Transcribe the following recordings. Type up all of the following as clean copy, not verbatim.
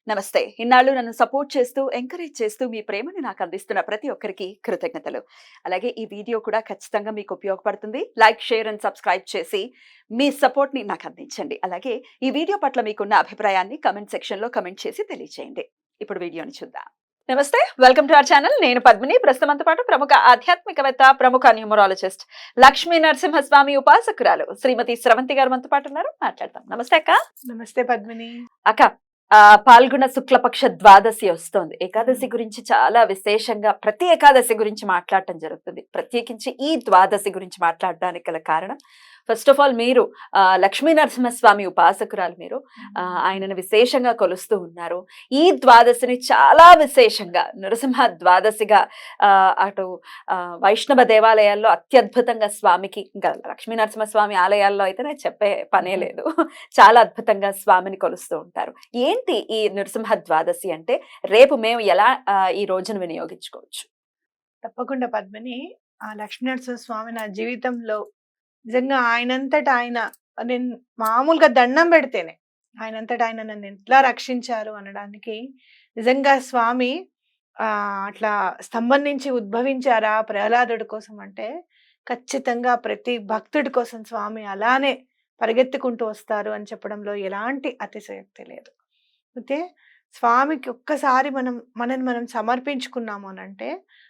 నమస్తే. ఇన్నాళ్ళు నన్ను సపోర్ట్ చేస్తూ, ఎంకరేజ్ చేస్తూ మీ ప్రేమని నాకు అందిస్తున్న ప్రతి ఒక్కరికి కృతజ్ఞతలు. అలాగే ఈ వీడియో కూడా ఖచ్చితంగా మీకు ఉపయోగపడుతుంది. లైక్, షేర్ అండ్ సబ్స్క్రైబ్ చేసి మీ సపోర్ట్‌ని నాకు అందించండి. అలాగే ఈ వీడియో పట్ల మీకున్న అభిప్రాయాన్ని కామెంట్ సెక్షన్‌లో కామెంట్ చేసి తెలియజేయండి. ఇప్పుడు వీడియోని చూద్దాం. నమస్తే. Welcome to our channel. నేను పద్మిని. ప్రస్తుతం మనతో పాటు ప్రముఖ ఆధ్యాత్మికవేత్త, ప్రముఖ న్యూమరాలజిస్ట్, లక్ష్మీ నరసింహస్వామి ఉపాసకురాలు శ్రీమతి స్రవంతి గారు మనతో పాటు ఉన్నారు. మాట్లాడదాం. నమస్తే అక్క. నమస్తే పద్మిని. అక్క, పాల్గొన శుక్లపక్ష ద్వాదశి వస్తోంది. ఏకాదశి గురించి చాలా విశేషంగా ప్రతి ఏకాదశి గురించి మాట్లాడటం జరుగుతుంది. ప్రత్యేకించి ఈ ద్వాదశి గురించి మాట్లాడడానికి గల కారణం, ఫస్ట్ ఆఫ్ ఆల్ మీరు లక్ష్మీ నరసింహస్వామి ఉపాసకురాలు. మీరు ఆయనను విశేషంగా కొలుస్తూ ఉన్నారు. ఈ ద్వాదశిని చాలా విశేషంగా నరసింహ ద్వాదశిగా అటు వైష్ణవ దేవాలయాల్లో అత్యద్భుతంగా స్వామికి, ఇంకా లక్ష్మీ నరసింహస్వామి ఆలయాల్లో అయితే నేను చెప్పే పనే లేదు, చాలా అద్భుతంగా స్వామిని కొలుస్తూ ఉంటారు. ఏంటి ఈ నరసింహ ద్వాదశి అంటే? రేపు మేము ఎలా ఈ రోజును వినియోగించుకోవచ్చు? తప్పకుండా పద్మిని. ఆ లక్ష్మీనరసింహ స్వామి నా జీవితంలో నిజంగా ఆయనంతట ఆయన, నేను మామూలుగా దండం పెడితేనే ఆయనంతట ఆయన నన్ను ఎట్లా రక్షించారు అనడానికి నిజంగా స్వామి అట్లా స్తంభం నుంచి ఉద్భవించారా ప్రహ్లాదుడి కోసం అంటే, ఖచ్చితంగా ప్రతి భక్తుడి కోసం స్వామి అలానే పరిగెత్తుకుంటూ వస్తారు అని చెప్పడంలో ఎలాంటి అతిశయోక్తి లేదు. అయితే స్వామికి ఒక్కసారి మనని మనం సమర్పించుకున్నాము అనంటే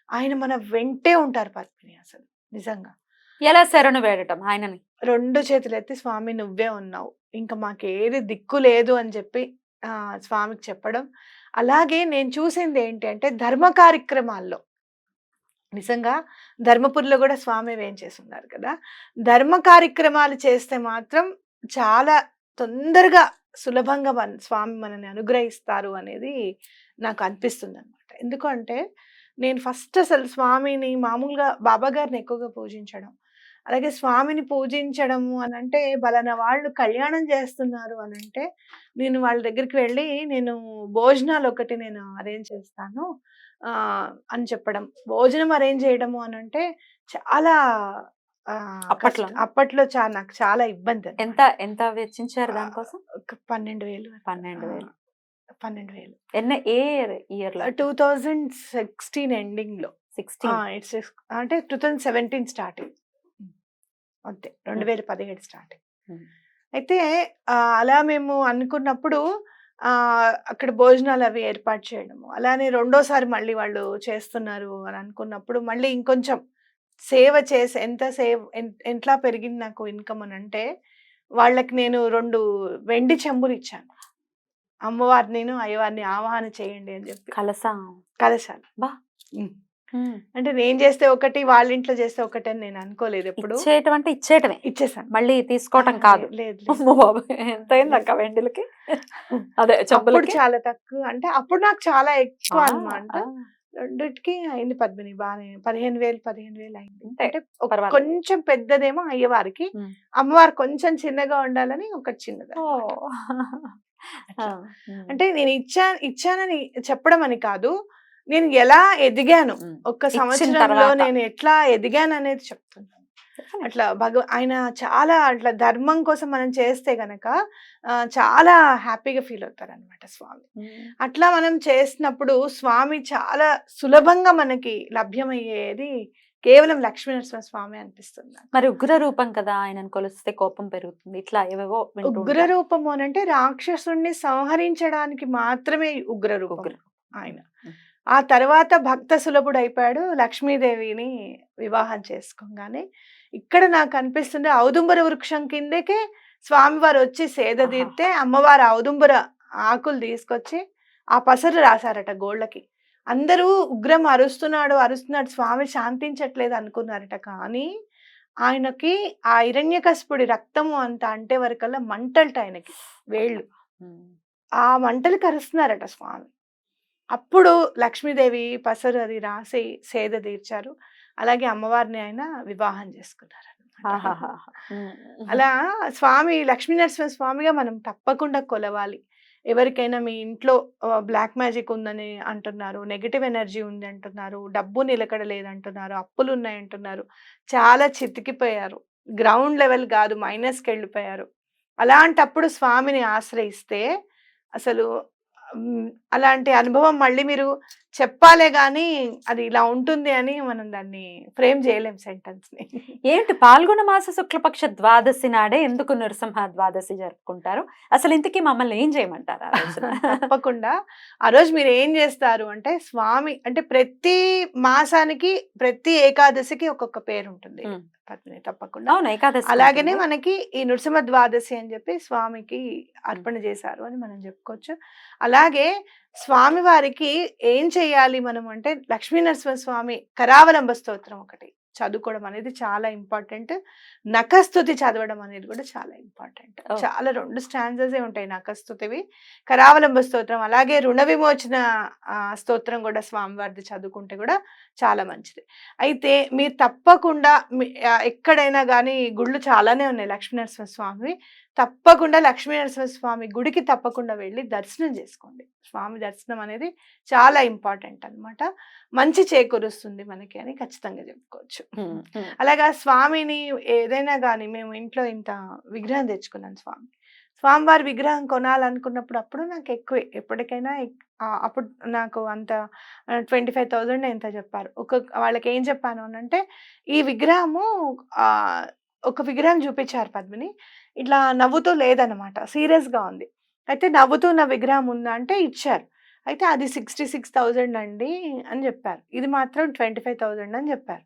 ఆయన మన వెంటే ఉంటారు పద్మిని. అసలు నిజంగా ఎలా శరణు వేడటం ఆయనని? 2 చేతులెత్తి స్వామి నువ్వే ఉన్నావు, ఇంకా మాకేది దిక్కు లేదు అని చెప్పి స్వామికి చెప్పడం. అలాగే నేను చూసింది ఏంటి అంటే, ధర్మ కార్యక్రమాల్లో నిజంగా ధర్మపురిలో కూడా స్వామి వేంచేస్తున్నారు కదా. ధర్మ కార్యక్రమాలు చేస్తే మాత్రం చాలా తొందరగా సులభంగా స్వామి మనని అనుగ్రహిస్తారు అనేది నాకు అనిపిస్తుంది అనమాట. ఎందుకంటే నేను ఫస్ట్ అసలు స్వామిని మామూలుగా బాబా గారిని ఎక్కువగా పూజించడం, అలాగే స్వామిని పూజించడము అని అంటే బలానా వాళ్ళు కళ్యాణం చేస్తున్నారు అని అంటే నేను వాళ్ళ దగ్గరికి వెళ్ళి నేను భోజనాలు ఒకటి నేను అరేంజ్ చేస్తాను అని చెప్పడం. భోజనం అరేంజ్ చేయడము అని అంటే చాలా అప్పట్లో నాకు చాలా ఇబ్బంది. ఎంత ఎంత వెచ్చించారు దానికోసం? 12,000. 12,000 ఏ ఇయర్ లో? 2016 ఎండింగ్ లో. అంటే 2017 స్టార్టింగ్, అంతే 2017 స్టార్టింగ్. అయితే అలా మేము అనుకున్నప్పుడు అక్కడ భోజనాలు అవి ఏర్పాటు చేయడము, అలానే రెండోసారి మళ్ళీ వాళ్ళు చేస్తున్నారు అని అనుకున్నప్పుడు మళ్ళీ ఇంకొంచెం సేవ చేసి ఎట్లా పెరిగింది నాకు ఇన్కమ్ అని అంటే, వాళ్ళకి నేను 2 వెండి చెంబులు ఇచ్చాను. అమ్మవారిని అయ్యవారిని ఆవాహన చేయండి అని చెప్పి. కలశాలు బా. అంటే నేను చేస్తే ఒకటి, వాళ్ళ ఇంట్లో చేస్తే ఒకటి అని నేను అనుకోలేదు ఎప్పుడు. ఇచ్చేయటమే, ఇచ్చేసాను, మళ్ళీ తీసుకోవటం కాదు. లేదు. ఎంత అయింది అక్క వెండిలకి? అదే చెప్పులు చాలా తక్కువ, అంటే అప్పుడు నాకు చాలా ఎక్కువ అన్నమాట. రెండిటికి అయింది పద్మిని బాగానే 15,000 అయింది. అంటే కొంచెం పెద్దదేమో అయ్యవారికి, అమ్మవారు కొంచెం చిన్నగా ఉండాలని ఒకటి చిన్నది. అంటే నేను ఇచ్చానని చెప్పడం అని కాదు, నేను ఎలా ఎదిగాను ఒక్క సంవత్సరంలో, నేను ఎట్లా ఎదిగాను అనేది చెప్తున్నాను. అట్లా ఆయన చాలా అట్లా ధర్మం కోసం మనం చేస్తే గనక చాలా హ్యాపీగా ఫీల్ అవుతారు అనమాట స్వామి. అట్లా మనం చేసినప్పుడు స్వామి చాలా సులభంగా మనకి లభ్యమయ్యేది కేవలం లక్ష్మీనరసింహ స్వామి అనిపిస్తుంది. మరి ఉగ్ర రూపం కదా, ఆయనను కొలిస్తే కోపం పెరుగుతుంది, ఇట్లా ఏవేవో. ఉగ్ర రూపము అని అంటే రాక్షసుడిని సంహరించడానికి మాత్రమే ఉగ్ర రూపం ఆయన. ఆ తర్వాత భక్త సులభుడు అయిపోయాడు. లక్ష్మీదేవిని వివాహం చేసుకోగానే ఇక్కడ నాకు అనిపిస్తుంది, ఔదుంబర వృక్షం కిందకే స్వామివారు వచ్చి సేద తీరితే అమ్మవారు ఔదుంబర ఆకులు తీసుకొచ్చి ఆ పసరు రాశారట గోళ్ళకి. అందరూ ఉగ్రం అరుస్తున్నాడు స్వామి శాంతించట్లేదు అనుకున్నారట. కానీ ఆయనకి ఆ హిరణ్యకశిపుడి రక్తము అంత అంటే వరకల్లా మంటలట ఆయనకి వేళ్ళు, ఆ మంటలు కరుస్తున్నారట స్వామి. అప్పుడు లక్ష్మీదేవి పసరు అది రాసి సేద తీర్చారు. అలాగే అమ్మవారిని ఆయన వివాహం చేసుకున్నారు. అలా స్వామి లక్ష్మీనరసింహ స్వామిగా మనం తప్పకుండా కొలవాలి. ఎవరికైనా మీ ఇంట్లో బ్లాక్ మ్యాజిక్ ఉందని అంటున్నారు, నెగటివ్ ఎనర్జీ ఉంది అంటున్నారు, డబ్బు నిలకడ లేదంటున్నారు, అప్పులు ఉన్నాయంటున్నారు, చాలా చితికిపోయారు, గ్రౌండ్ లెవెల్ కాదు మైనస్కి వెళ్ళిపోయారు. అలాంటప్పుడు స్వామిని ఆశ్రయిస్తే అసలు అలాంటి అనుభవం మళ్ళీ మీరు చెప్పాలే గానీ, అది ఇలా ఉంటుంది అని మనం దాన్ని ఫ్రేమ్ చేయలేం సెంటెన్స్‌ని. ఏంటి పాల్గొన మాస శుక్లపక్ష ద్వాదశి నాడే ఎందుకు నృసింహ ద్వాదశి జరుపుకుంటారు? అసలు ఇంతకీ మమ్మల్ని ఏం చేయమంటారు ఆ రోజున? తప్పకుండా. ఆ రోజు మీరేం జేస్తారు అంటే, స్వామి అంటే ప్రతి మాసానికి, ప్రతి ఏకాదశికి ఒక్కొక్క పేరుంటుంది. హ్మ్. పద్మిని తప్పకుండా. అవును. ఏకాదశి అలాగనే ఉంటుంది. మనకి ఈ నృసింహ ద్వాదశి అని జెప్పి స్వామికి అర్పణ జేశారు అని మనం జెప్పుకోవచ్చు. అలాగే స్వామివారికి ఏం చేయాలి మనం అంటే, లక్ష్మీ నరసింహ స్వామి కరావలంబ స్తోత్రం ఒకటి చదువుకోవడం అనేది చాలా ఇంపార్టెంట్. నఖస్తుతి చదవడం అనేది కూడా చాలా ఇంపార్టెంట్. ఓహ్! చాలా 2 స్టాంజెసే ఉంటాయి నఖస్తుతివి. కరావలంబ స్తోత్రం అలాగే రుణ విమోచన స్తోత్రం కూడా స్వామివారిది చదువుకుంటే కూడా చాలా మంచిది. అయితే మీరు తప్పకుండా ఎక్కడైనా గానీ గుళ్ళు చాలానే ఉన్నాయి లక్ష్మీ నరసింహ స్వామివి. తప్పకుండా లక్ష్మీ నరసింహ స్వామి గుడికి తప్పకుండా వెళ్లి దర్శనం చేసుకోండి. స్వామి దర్శనం అనేది చాలా ఇంపార్టెంట్ అన్నమాట. మంచి చేకూరుస్తుంది మనకి అని ఖచ్చితంగా చెప్పుకోవచ్చు. హ్మ్. హ్మ్. అలాగా స్వామిని ఏదైనా గానీ మేము ఇంట్లో ఇంత విగ్రహం తెచ్చుకున్నాను స్వామి. స్వామివారి విగ్రహం కొనాలనుకున్నప్పుడు అప్పుడు నాకు ఎక్కువే. ఎప్పటికైనా అప్పుడు నాకు అంత 25,000 ఎంతో చెప్పారు. వాళ్ళకేం చెప్పాను అనంటే, ఈ విగ్రహము ఒక విగ్రహం చూపిచ్చారు పద్మిని. ఇట్లా నవ్వుతూ లేదనమాట. సీరియస్‌గా ఉంది. అయితే నవ్వుతున్న విగ్రహం ఉందా అంటే ఇచ్చారు. అయితే అది 66,000 అండి అని జెప్పారు. ఇది మాత్రం 25,000 అని జెప్పారు.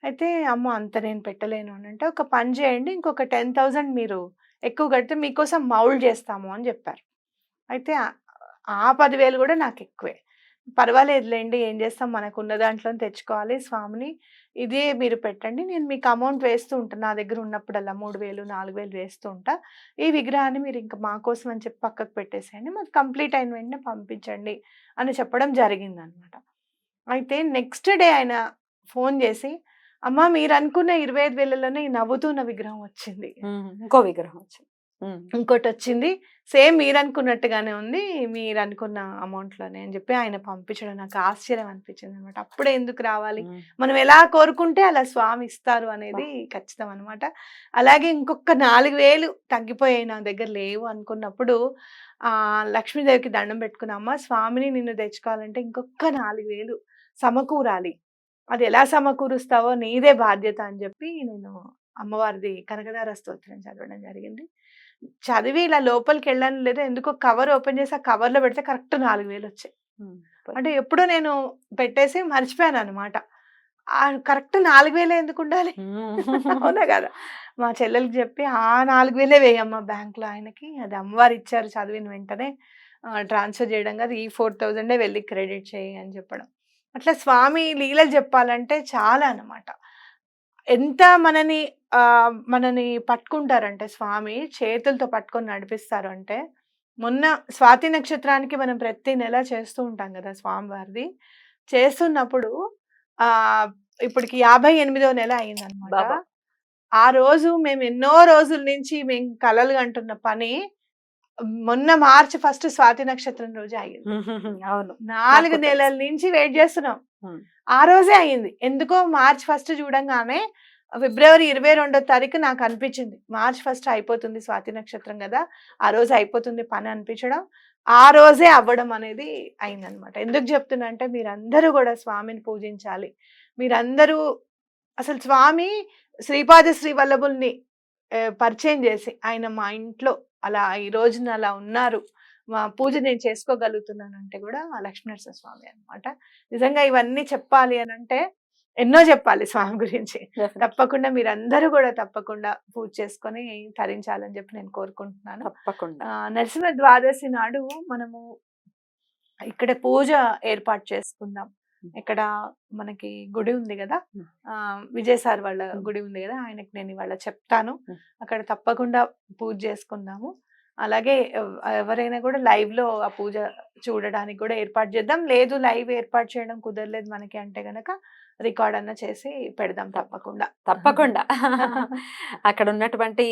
అయితే అమ్మో! అంత నేను పెట్టలేను అనంటే, ఒక పని చేయండి ఇంకొక 10,000 మీరు ఎక్కువ కడితే మీకోసం మౌల్డ్ చేస్తాము అని జెప్పారు. అయితే ఆ 10,000 గూడా నాకెక్కువే. పర్వాలేదులెండి ఏం చేస్తాం మనకున్న దాంట్లోనే తెచ్చుకోవాలి స్వామిని. ఇదే మీరు పెట్టండి. నేను మీకు అమౌంట్ వేస్తూ ఉంటాను. నా దగ్గర ఉన్నప్పుడల్లా 3,000, 4,000 వేస్తూ ఉంటా. ఈ విగ్రహాన్ని మీరు ఇంక మా కోసం అని చెప్పి పక్కకు పెట్టేసేయండి. మాది కంప్లీట్ అయిన వెంటనే పంపించండి అని చెప్పడం జరిగిందనమాట. అయితే నెక్స్ట్ డే ఆయన ఫోను చేసి, "అమ్మ మీరనుకున్న 25,000లోనే ఈ నవ్వుతున్న విగ్రహం వచ్చింది." ఇంకో విగ్రహం వచ్చింది. ఇంకోటొచ్చింది. సేమ్ మీరనుకున్నట్టుగానే ఉంది. మీరనుకున్న అమౌంట్‌లోనే అని జెప్పి ఆయన పంపించడం నాకు ఆశ్చర్యం అనిపించిందనమాట. అప్పుడే ఎందుకు రావాలి? మనం ఎలా కోరుకుంటే అలా స్వామి ఇస్తారు అనేది ఖచ్చితం అనమాట. అలాగే ఇంకొక 4,000 తగ్గిపోయాయి నా దగ్గర లేవు అనుకున్నప్పుడు లక్ష్మీదేవికి దండం పెట్టుకున్నా, అమ్మ స్వామిని నిన్ను తెచ్చుకోవాలంటే ఇంకొక 4,000 సమకూరాలి. అది ఎలా సమకూరుస్తావో నీదే బాధ్యత అని జెప్పి నేను అమ్మవారిది కనకదార స్తోత్రం చదవడం జరిగింది. చదివి ఇలా లోపలికెళ్ళానో లేదో ఎందుకో కవర్ ఓపెన్ చేసి ఆ కవర్‌లో పెడితే కరెక్ట్ 4,000 వచ్చాయి. అంటే ఎప్పుడో నేను పెట్టేసి మర్చిపోయాననమాట. కరెక్ట్ 4,000 ఎందుకుండాలి? అవునా గదా! మా చెల్లెలికి జెప్పి, "ఆ 4,000 వేయమ్మా బ్యాంక్‌లో ఆయనకి. అది అమ్మవారు ఇచ్చారు చదివిన వెంటనే. ట్రాన్స్‌ఫర్ చేయడం గాదు. ఈ 4,000 వెళ్లి క్రెడిట్ చెయ్యి" అని చెప్పడం. అట్లా స్వామి లీలలు జెప్పాలంటే చాలా అన్నమాట. ఎంత మనని పట్టుకుంటారంటే స్వామి చేతులతో పట్టుకొని నడిపిస్తారు అంటే, మొన్న స్వాతి నక్షత్రానికి మనం ప్రతి నెల చేస్తూ ఉంటాం గదా! స్వామివారిది. చేస్తున్నప్పుడు ఆహ్, ఇప్పటికి 58వ నెల అయిందనమాట. బాబా! ఆ రోజు మేము ఎన్నో రోజుల నుంచి మేము కలలు కంటున్న పని మొన్న మార్చ్ ఫస్ట్ స్వాతి నక్షత్రం రోజే అయింది. అవును. 4 నాకు తెలుసు. నెలల నుంచి వెయిట్ జేస్తున్నాం. హ్మ్. ఆ రోజే అయింది. ఎందుకో మార్చ్ ఫస్ట్ చూడంగానే ఫిబ్రవరి 22వ తారీఖు నాకనిపించింది. మార్చ్ ఫస్ట్ అయిపోతుంది స్వాతి నక్షత్రం గదా! ఆ రోజు అయిపోతుంది పని అనిపించడం. ఆ రోజే అవ్వడం అనేది అయిందనమాట. ఎందుకు చెప్తున్నా అంటే మీరందరూ గూడా స్వామిని పూజించాలి. మీరందరూ అసలు స్వామి శ్రీపాద శ్రీ వల్లభుల్ని పరిచయం జేసి ఆయన మా ఇంట్లో అలా ఈ రోజున అలా ఉన్నారు. మా పూజ నేను చేసుకోగలుగుతున్నానంటే గూడా లక్ష్మీనరసింహ స్వామి అన్నమాట. నిజంగా ఇవన్నీ చెప్పాలి అనంటే ఎన్నో జెప్పాలి స్వామి గురించి. డెఫినెట్‌లీ. తప్పకుండా మీరందరూ గూడా తప్పకుండా పూజ చేసుకొని తరించాలని జెప్పి నేను కోరుకుంటున్నాను. తప్పకుండా. నరసింహ ద్వాదశి నాడు మనము ఇక్కడ పూజ ఏర్పాటు చేసుకుందాం. ఇక్కడ మనకి గుడి ఉంది గదా! హ్మ్. విజయ్ సార్ వాళ్ళ హ్మ్. గుడి ఉంది గదా! ఆయనకి నేను ఇవాళ చెప్తాను. హ్మ్. అక్కడ తప్పకుండా పూజ చేసుకుందాము. అలాగే ఎవరైనా గూడా లైవ్‌లో ఆ పూజ చూడడానికి గూడా ఏర్పాటు చేద్దాం. లేదు లైవ్ ఏర్పాటు చేయడం కుదరలేదు మనకి అంటే గనక రికార్డ్ అన్న చేసి పెడదాం తప్పకుండా. తప్పకుండా. అక్కడ ఉన్నటువంటి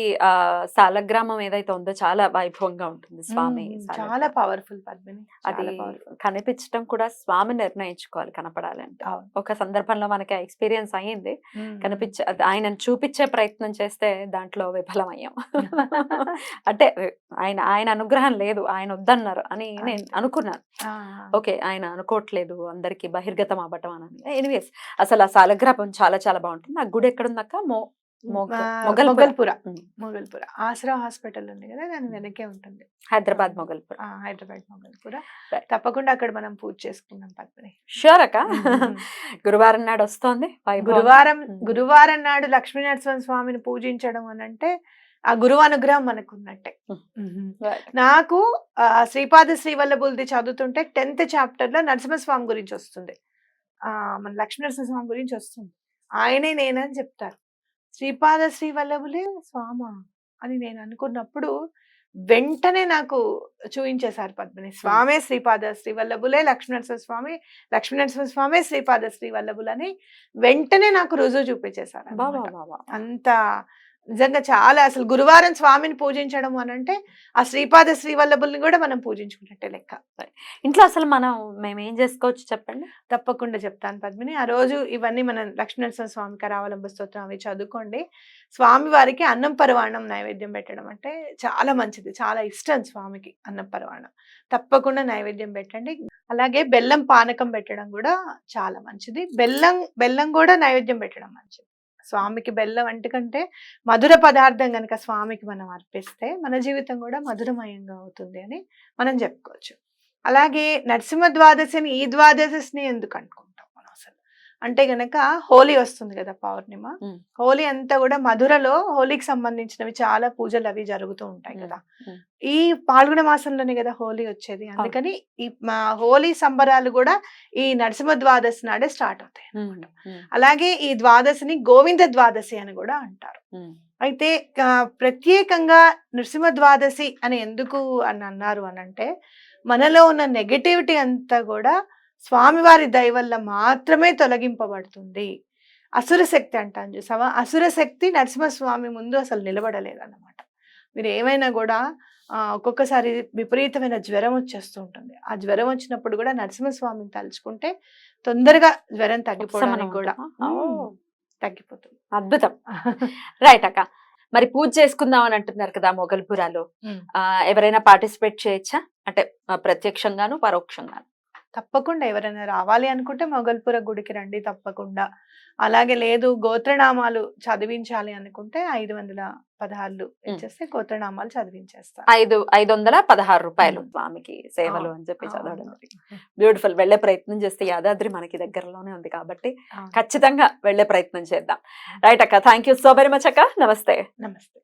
సాలగ్రామం ఏదైతే ఉందో చాలా వైభవంగా ఉంటుంది స్వామి చాలా సాలగ్రామం. పవర్ఫుల్ పద్మిని. అది చాలా powerful. కనిపించడం కూడా స్వామి నిర్ణయించుకోవాలి కనపడాలంటే. అవును. ఒక సందర్భంలో మనకి ఎక్స్పీరియన్స్ అయ్యింది. ఉమ్. అది ఆయనను చూపించే ప్రయత్నం చేస్తే దాంట్లో విఫలమయ్యాం. అంటే ఆయన ఆయన అనుగ్రహం లేదు, ఆయన వద్దన్నారు అని నేను అంతే. అనుకున్నాను. ఆ, ఓకే, ఆయన అనుకోవట్లేదు అందరికి బహిర్గతం అవ్వటం అని. ఎనీవేస్ అసలు ఆ సాలగ్రామం చాలా చాలా బాగుంటుంది. ఆ గుడి ఎక్కడుందక్క? మొగల్పుర. మొగల్పుర. ఉమ్. మొగల్పుర ఆసరా హాస్పిటల్ ఉంది కదా, దాని వెనకే ఉంటుంది. హైదరాబాద్ మొగల్పుర. హైదరాబాద్ మొగల్పుర. Right. తప్పకుండా అక్కడ మనం పూజ చేసుకుందాం పద్మిని. షూర్ అక్క. ఉమ్. గురువారం నాడు వస్తోంది వైభవం. గురువారం నాడు లక్ష్మీనరసింహ స్వామిని పూజించడం అని అంటే ఆ గురువు అనుగ్రహం మనకు ఉన్నట్టే. Right. నాకు శ్రీపాద శ్రీవల్లభులది చదువుతుంటే 10th చాప్టర్ లో నరసింహస్వామి గురించి వస్తుంది. మన లక్ష్మీనరసింహస్వామి గురించి వస్తుంది. ఆయనే నేనని చెప్తారు. శ్రీపాద శ్రీవల్లభులే స్వామా అని నేను అనుకున్నప్పుడు వెంటనే నాకు చూపించేశారు పద్మిని. స్వామే శ్రీపాద శ్రీవల్లభులే లక్ష్మీనరసింహ స్వామి, లక్ష్మీనరసింహ స్వామి శ్రీపాద శ్రీవల్లభులని వెంటనే నాకు రుజువు చూపించేశారు బాబా అన్నమాట. బాబా. అంత నిజంగా చాలా అసలు గురువారం స్వామిని పూజించడం అని అంటే ఆ శ్రీపాద శ్రీవల్లభుల్ని కూడా మనం పూజించుకున్నట్టే లెక్క. ఇంట్లో అసలు మేము ఏం చేసుకోవచ్చు చెప్పండి. తప్పకుండా చెప్తాను పద్మిని. ఆ రోజు ఇవన్నీ మనం లక్ష్మీనరసింహ స్వామి కరావలంబ స్తోత్రం అవి చదువుకోండి. స్వామి వారికి అన్నం పరవాణం నైవేద్యం పెట్టడం అంటే చాలా మంచిది, చాలా ఇష్టం స్వామికి అన్నం పరవాణం. తప్పకుండా నైవేద్యం పెట్టండి. అలాగే బెల్లం పానకం పెట్టడం కూడా చాలా మంచిది. బెల్లం కూడా నైవేద్యం పెట్టడం మంచిది. స్వామికి బెల్లం అంటే మధుర పదార్థం కనుక స్వామికి మనం అర్పిస్తే మన జీవితం కూడా మధురమయంగా అవుతుంది అని మనం చెప్పుకోవచ్చు. అలాగే నరసింహ ద్వాదశిని ఈ ద్వాదశిని ఎందుకు అనుకుంటాం మనం అసలు అంటే గనక హోలీ వస్తుంది కదా, పౌర్ణిమ. హోలీ అంతా కూడా మధురలో హోలీకి సంబంధించినవి చాలా పూజలు అవి జరుగుతూ ఉంటాయి కదా. ఈ పాల్గొన మాసంలోనే కదా హోలీ వచ్చేది. అందుకని ఈ హోలీ సంబరాలు కూడా ఈ నరసింహ ద్వాదశి నాడే స్టార్ట్ అవుతాయి అన్నమాట. అలాగే ఈ ద్వాదశిని గోవింద ద్వాదశి అని కూడా అంటారు. అయితే ప్రత్యేకంగా నృసింహ ద్వాదశి అని ఎందుకు అని అన్నారు అని అంటే మనలో ఉన్న నెగటివిటీ అంతా కూడా స్వామివారి దయ వల్ల మాత్రమే తొలగింపబడుతుంది. అసుర శక్తి అంటాను చూసావా, అసుర శక్తి నరసింహస్వామి ముందు అసలు నిలబడలేదన్నమాట. మీరు ఏమైనా కూడా ఒక్కొక్కసారి విపరీతమైన జ్వరం వచ్చేస్తూ ఉంటుంది. ఆ జ్వరం వచ్చినప్పుడు కూడా నరసింహస్వామిని తలుచుకుంటే తొందరగా జ్వరం తగ్గిపోవడానికి కూడా తగ్గిపోతుంది. అద్భుతం. రైట్ అక్క, మరి పూజ చేసుకుందాం అని అంటున్నారు కదా మొగల్పురాలో. ఎవరైనా పార్టిసిపేట్ చేయొచ్చా? అంటే ప్రత్యక్షంగాను పరోక్షంగాను. తప్పకుండా ఎవరైనా రావాలి అనుకుంటే మొగల్పుర గుడికి రండి తప్పకుండా. అలాగే లేదు గోత్రనామాలు చదివించాలి అనుకుంటే 516 ఇచ్చేస్తే గోత్రనామాలు చదివించేస్తారు. 516 రూపాయలు స్వామికి సేవలు అని చెప్పి చదవడం. బ్యూటిఫుల్. వెళ్లే ప్రయత్నం చేస్తే యాదాద్రి మనకి దగ్గరలోనే ఉంది కాబట్టి ఖచ్చితంగా వెళ్లే ప్రయత్నం చేద్దాం. రైట్ అక్క, thank you so very much అక్క. నమస్తే. నమస్తే.